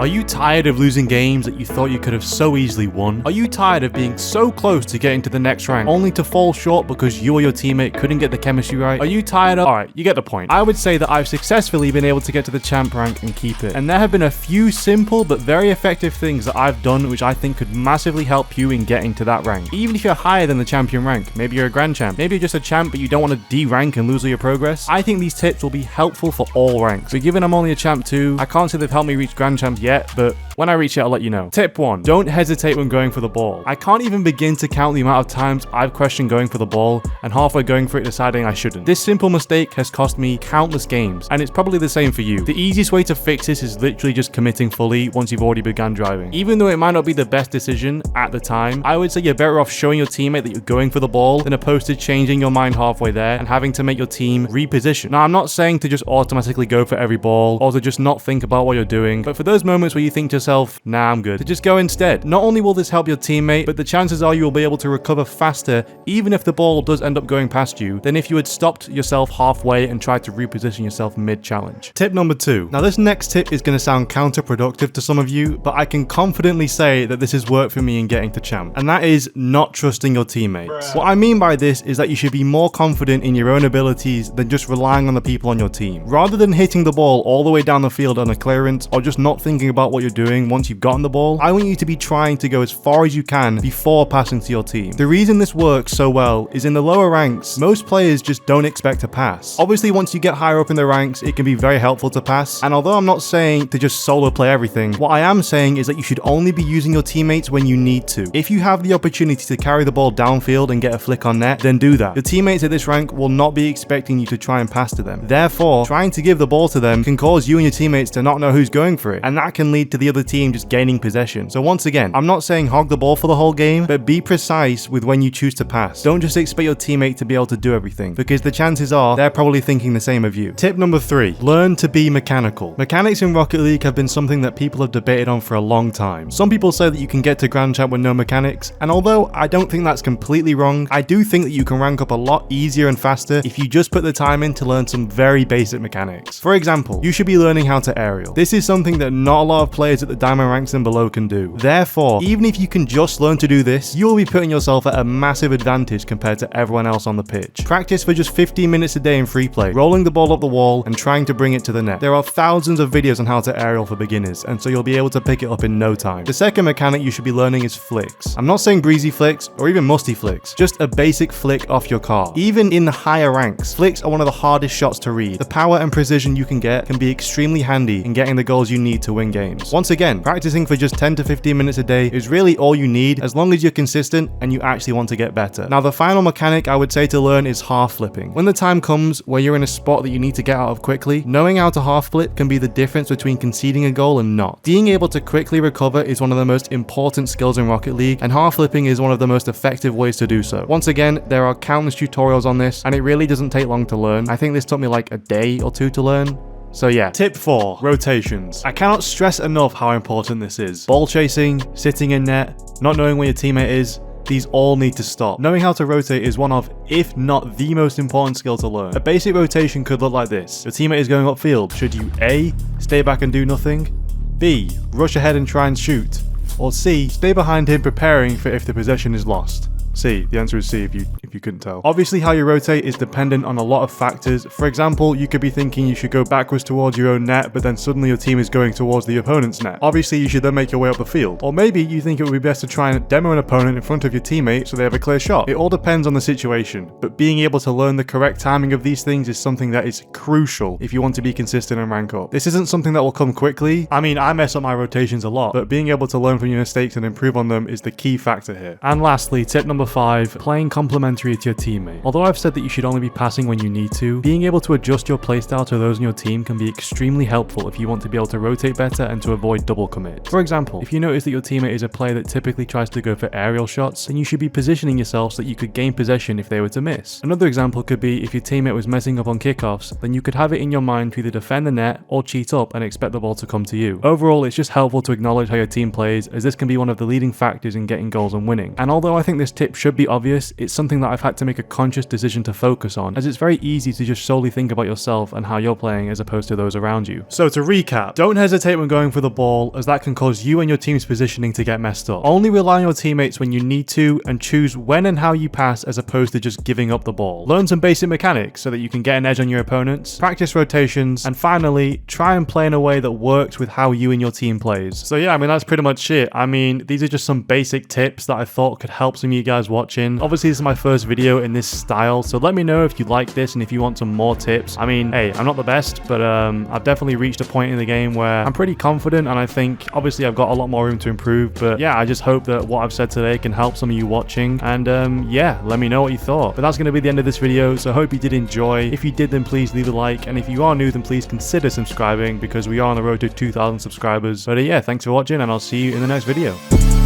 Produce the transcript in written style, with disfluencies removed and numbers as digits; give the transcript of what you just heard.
Are you tired of losing games that you thought you could have so easily won? Are you tired of being so close to getting to the next rank only to fall short because you or your teammate couldn't get the chemistry right? Are you tired of... Alright, you get the point. I would say that I've successfully been able to get to the champ rank and keep it. And there have been a few simple but very effective things that I've done which I think could massively help you in getting to that rank. Even if you're higher than the champion rank, maybe you're a grand champ, maybe you're just a champ but you don't want to D-rank and lose all your progress, I think these tips will be helpful for all ranks. But given I'm only a champ 2, I can't say they've helped me reach grand champ yet, but when I reach it, I'll let you know. Tip 1. Don't hesitate when going for the ball. I can't even begin to count the amount of times I've questioned going for the ball and halfway going for it deciding I shouldn't. This simple mistake has cost me countless games, and it's probably the same for you. The easiest way to fix this is literally just committing fully once you've already begun driving. Even though it might not be the best decision at the time, I would say you're better off showing your teammate that you're going for the ball than opposed to changing your mind halfway there and having to make your team reposition. Now, I'm not saying to just automatically go for every ball or to just not think about what you're doing, but for those moments where you think to yourself, nah, I'm good, to just go instead. Not only will this help your teammate, but the chances are you will be able to recover faster even if the ball does end up going past you than if you had stopped yourself halfway and tried to reposition yourself mid-challenge. Tip number 2. Now, this next tip is going to sound counterproductive to some of you, but I can confidently say that this has worked for me in getting to champ, and that is not trusting your teammates. What I mean by this is that you should be more confident in your own abilities than just relying on the people on your team. Rather than hitting the ball all the way down the field on a clearance or just not thinking about what you're doing once you've gotten the ball, I want you to be trying to go as far as you can before passing to your team. The reason this works so well is in the lower ranks, most players just don't expect to pass. Obviously, once you get higher up in the ranks, it can be very helpful to pass, and although I'm not saying to just solo play everything, what I am saying is that you should only be using your teammates when you need to. If you have the opportunity to carry the ball downfield and get a flick on net, then do that. Your teammates at this rank will not be expecting you to try and pass to them. Therefore, trying to give the ball to them can cause you and your teammates to not know who's going for it, and that can lead to the other team just gaining possession. So once again, I'm not saying hog the ball for the whole game, but be precise with when you choose to pass. Don't just expect your teammate to be able to do everything, because the chances are they're probably thinking the same of you. Tip number 3. Learn to be mechanical. Mechanics in Rocket League have been something that people have debated on for a long time. Some people say that you can get to Grand Champ with no mechanics, and although I don't think that's completely wrong, I do think that you can rank up a lot easier and faster if you just put the time in to learn some very basic mechanics. For example, you should be learning how to aerial. This is something that not a lot of players at the diamond ranks and below can do. Therefore, even if you can just learn to do this, you will be putting yourself at a massive advantage compared to everyone else on the pitch. Practice for just 15 minutes a day in free play, rolling the ball up the wall and trying to bring it to the net. There are thousands of videos on how to aerial for beginners, and so you'll be able to pick it up in no time. The second mechanic you should be learning is flicks. I'm not saying breezy flicks or even musty flicks, just a basic flick off your car. Even in the higher ranks, flicks are one of the hardest shots to read. The power and precision you can get can be extremely handy in getting the goals you need to win games. Once again, practicing for just 10 to 15 minutes a day is really all you need as long as you're consistent and you actually want to get better. Now, the final mechanic I would say to learn is half flipping. When the time comes where you're in a spot that you need to get out of quickly, knowing how to half flip can be the difference between conceding a goal and not. Being able to quickly recover is one of the most important skills in Rocket League, and half flipping is one of the most effective ways to do so. Once again, there are countless tutorials on this, and it really doesn't take long to learn. I think this took me like a day or 2 to learn. So yeah. Tip 4. Rotations. I cannot stress enough how important this is. Ball chasing, sitting in net, not knowing where your teammate is, these all need to stop. Knowing how to rotate is one of, if not the most important skill to learn. A basic rotation could look like this. Your teammate is going upfield. Should you A, stay back and do nothing? B, rush ahead and try and shoot? Or C, stay behind him preparing for if the possession is lost? C. The answer is C if you couldn't tell. Obviously, how you rotate is dependent on a lot of factors. For example, you could be thinking you should go backwards towards your own net, but then suddenly your team is going towards the opponent's net. Obviously, you should then make your way up the field. Or maybe you think it would be best to try and demo an opponent in front of your teammate so they have a clear shot. It all depends on the situation, but being able to learn the correct timing of these things is something that is crucial if you want to be consistent and rank up. This isn't something that will come quickly. I mean, I mess up my rotations a lot, but being able to learn from your mistakes and improve on them is the key factor here. And lastly, tip number 5, playing complementary to your teammate. Although I've said that you should only be passing when you need to, being able to adjust your playstyle to those in your team can be extremely helpful if you want to be able to rotate better and to avoid double commit. For example, if you notice that your teammate is a player that typically tries to go for aerial shots, then you should be positioning yourself so that you could gain possession if they were to miss. Another example could be if your teammate was messing up on kickoffs, then you could have it in your mind to either defend the net or cheat up and expect the ball to come to you. Overall, it's just helpful to acknowledge how your team plays, as this can be one of the leading factors in getting goals and winning. And although I think this tip tip should be obvious, it's something that I've had to make a conscious decision to focus on, as it's very easy to just solely think about yourself and how you're playing as opposed to those around you. So to recap, don't hesitate when going for the ball, as that can cause you and your team's positioning to get messed up. Only rely on your teammates when you need to, and choose when and how you pass as opposed to just giving up the ball. Learn some basic mechanics so that you can get an edge on your opponents, practice rotations, and finally, try and play in a way that works with how you and your team plays. So yeah, I mean, that's pretty much it. I mean, these are just some basic tips that I thought could help some of you guys watching. Obviously, this is my first video in this style, so let me know if you like this and if you want some more tips. I mean, hey, I'm not the best, but I've definitely reached a point in the game where I'm pretty confident, and I think obviously I've got a lot more room to improve, but yeah, I just hope that what I've said today can help some of you watching, and yeah, let me know what you thought. But that's going to be the end of this video, so I hope you did enjoy. If you did, then please leave a like, and if you are new, then please consider subscribing, because we are on the road to 2,000 subscribers. But yeah, thanks for watching, and I'll see you in the next video.